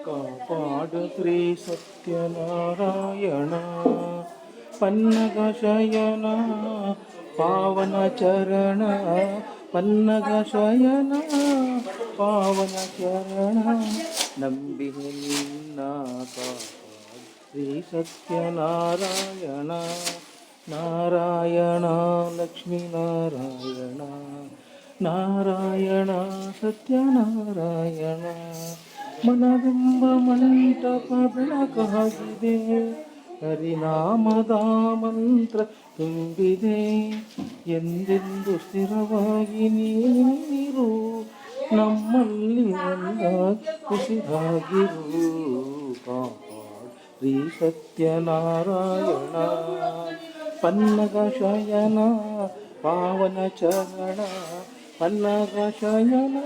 ಕಾಪಾಡು ಶ್ರೀ ಸತ್ಯನಾರಾಯಣ ಪನ್ನಗ ಶಯನ ಪಾವನ ಚರಣ ಪನ್ನಗ ಶಯನ ಪಾವನ ಚರಣ ನಂಬಿಹೆ ನಿನ್ನ ಕಾಪಾಡು ಶ್ರೀ ಸತ್ಯನಾರಾಯಣ ನಾರಾಯಣ ಲಕ್ಷ್ಮೀ ನಾರಾಯಣ ನಾರಾಯಣ ಸತ್ಯನಾರಾಯಣ ಮನವೆಂಬ ಮಂಟಪ ಬೆಳಕಾಗಿದೆ ಹರಿನಾಮದ ಮಂತ್ರ ತುಂಬಿದೆ ಎಂದೆಂದು ಸ್ಥಿರವಾಗಿ ನೀರು ನಮ್ಮಲ್ಲಿ ಉಸಿರಾಗಿರು ಕಾಪಾಡು ಶ್ರೀ ಸತ್ಯನಾರಾಯಣ ಪನ್ನಗ ಶಯನ ಪಾವನ ಚರಣ ಪನ್ನಗ ಶಯನ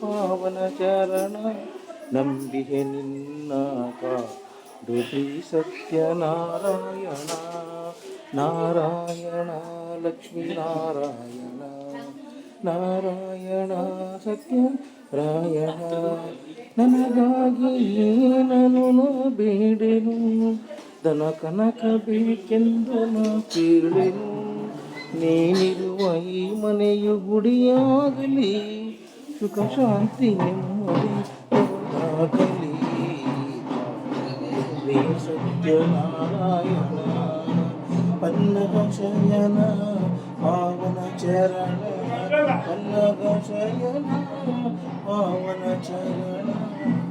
ಪಾವನ ಚರಣ ನಂಬಿಹೆ ನಿನ್ನ ಕಾಡು ಶ್ರೀ ಸತ್ಯನಾರಾಯಣ ನಾರಾಯಣ ಲಕ್ಷ್ಮೀ ನಾರಾಯಣ ನಾರಾಯಣ ಸತ್ಯನಾರಾಯಣ ನನಗಾಗಿ ಏನನು ಬೇಡೆನು ದನ ಕನಕ ಬೇಕೆಂದು ನಾ ಕೇಳೆನು ನೀನಿರುವ ಈ ಮನೆಯು ಗುಡಿಯಾಗಲಿ ಸುಖ ಶಾಂತಿ ನೆಮ್ಮದಿ ಆಗಲಿ ಶ್ರೀ ಸತ್ಯನಾರಾಯಣ ಪನ್ನಗ ಶಯನ ಪಾವನ ಚರಣ ಪನ್ನಗ ಶಯನ ಪಾವನ ಚರಣ